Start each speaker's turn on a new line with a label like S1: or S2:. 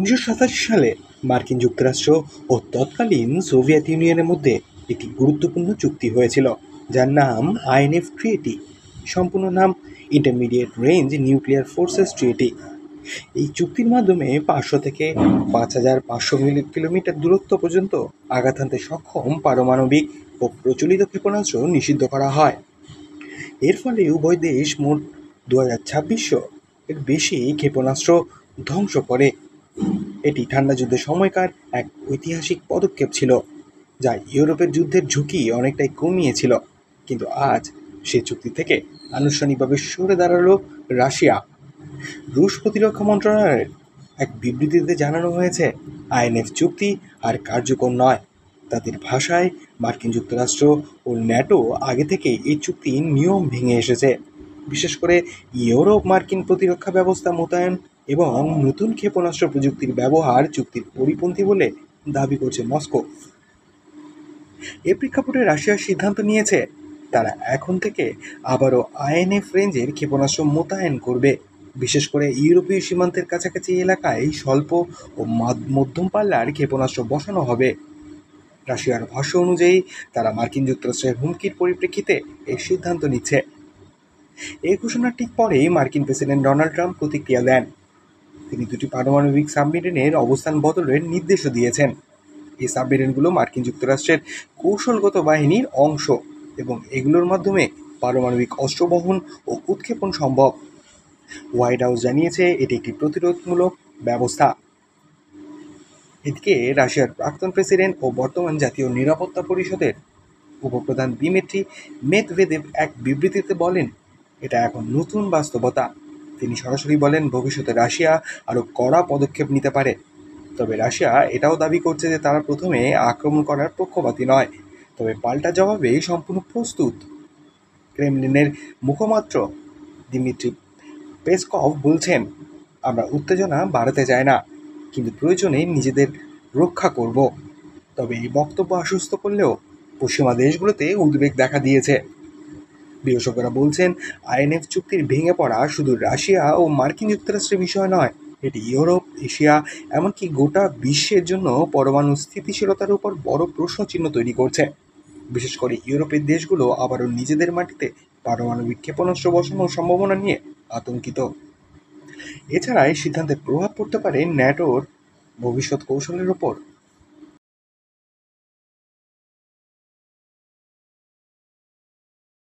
S1: 1987 সালে মার্কিন যুক্তরাষ্ট্র ও তৎকালীন সোভিয়েত ইউনিয়নের মধ্যে একটি গুরুত্বপূর্ণ চুক্তি হয়েছিল, যার নাম আইএনএফ ট্রিটি। সম্পূর্ণ নাম ইন্টারমিডিয়েট রেঞ্জ নিউক্লিয়ার ফোর্সেস ট্রিটি। এই চুক্তির মাধ্যমে 500 থেকে 5500 কিলোমিটার দূরত্ব পর্যন্ত আঘাত হানতে সক্ষম পারমাণবিক ও প্রচলিত ক্ষেপণাস্ত্র নিষিদ্ধ করা হয়। এর ফলে উভয় দেশ মোট 2600 এর বেশি ক্ষেপণাস্ত্র ধ্বংস করে। এটি ঠান্ডা যুদ্ধের সময়কার এক ঐতিহাসিক পদক্ষেপ ছিল, যা ইউরোপের যুদ্ধের ঝুঁকি অনেকটাই কমিয়েছিল। কিন্তু আজ সে চুক্তি থেকে আনুষ্ঠানিকভাবে সরে দাঁড়ালো রাশিয়া। রুশ প্রতিরক্ষা মন্ত্রণালয়ের এক বিবৃতিতে জানানো হয়েছে, আইএনএফ চুক্তি আর কার্যকর নয়। তাদের ভাষায়, মার্কিন যুক্তরাষ্ট্র ও ন্যাটো আগে থেকে এই চুক্তির নিয়ম ভেঙে এসেছে, বিশেষ করে ইউরোপ মার্কিন প্রতিরক্ষা ব্যবস্থা মোতায়েন এবং নতুন ক্ষেপণাস্ত্র প্রযুক্তির ব্যবহার চুক্তির পরিপন্থী বলে দাবি করছে মস্কো। এ প্রেক্ষাপটে রাশিয়ার সিদ্ধান্ত নিয়েছে তারা এখন থেকে আবারও আইএনএফ রেঞ্জের ক্ষেপণাস্ত্র মোতায়েন করবে, বিশেষ করে ইউরোপীয় সীমান্তের কাছাকাছি এলাকায় স্বল্প ও মধ্যম পাল্লার ক্ষেপণাস্ত্র বসানো হবে। রাশিয়ার ভাষ্য অনুযায়ী তারা মার্কিন যুক্তরাষ্ট্রের হুমকির পরিপ্রেক্ষিতে এই সিদ্ধান্ত নিচ্ছে। এই ঘোষণার ঠিক পরেই মার্কিন প্রেসিডেন্ট ডোনাল্ড ট্রাম্প প্রতিক্রিয়া দেন। তিনি দুটি পারমাণবিক সাবমেরিনের অবস্থান বদলের নির্দেশও দিয়েছেন। এই সাবমেরিনগুলো মার্কিন যুক্তরাষ্ট্রের কৌশলগত বাহিনীর অংশ এবং এগুলোর মাধ্যমে পারমাণবিক অস্ত্র বহন ও উৎক্ষেপণ সম্ভব। হোয়াইট হাউস জানিয়েছে এটি একটি প্রতিরোধমূলক ব্যবস্থা। এদিকে রাশিয়ার প্রাক্তন প্রেসিডেন্ট ও বর্তমান জাতীয় নিরাপত্তা পরিষদের উপপ্রধান দিমিত্রি মেদভেদেভ এক বিবৃতিতে বলেন, এটা এখন নতুন বাস্তবতা। তিনি সরাসরি বলেন, ভবিষ্যতে রাশিয়া আরও কড়া পদক্ষেপ নিতে পারে। তবে রাশিয়া এটাও দাবি করছে যে তারা প্রথমে আক্রমণ করার পক্ষপাতী নয়, তবে পাল্টা জবাবে সম্পূর্ণ প্রস্তুত। ক্রেমলিনের মুখপাত্র দিমিত্রি পেসকভ বলছেন, আমরা উত্তেজনা বাড়াতে চাই না, কিন্তু প্রয়োজনে নিজেদের রক্ষা করব। তবে এই বক্তব্য আশ্বস্ত করলেও পশ্চিমা দেশগুলোতে উদ্বেগ দেখা দিয়েছে। বিশেষজ্ঞরা বলছেন, আইএনএফ চুক্তির ভেঙে পড়া শুধু রাশিয়া ও মার্কিন যুক্তরাষ্ট্রের বিষয় নয়, এটি ইউরোপ, এশিয়া, এমনকি গোটা বিশ্বের জন্য পরমাণু স্থিতিশীলতার উপর বড় প্রশ্নচিহ্ন তৈরি করছে। বিশেষ করে ইউরোপের দেশগুলো আবারও নিজেদের মাটিতে পারমাণবিক ক্ষেপণাস্ত্র বসানোর সম্ভাবনা নিয়ে আতঙ্কিত। এছাড়া এই সিদ্ধান্তের প্রভাব পড়তে পারে ন্যাটোর ভবিষ্যৎ কৌশলের ওপর।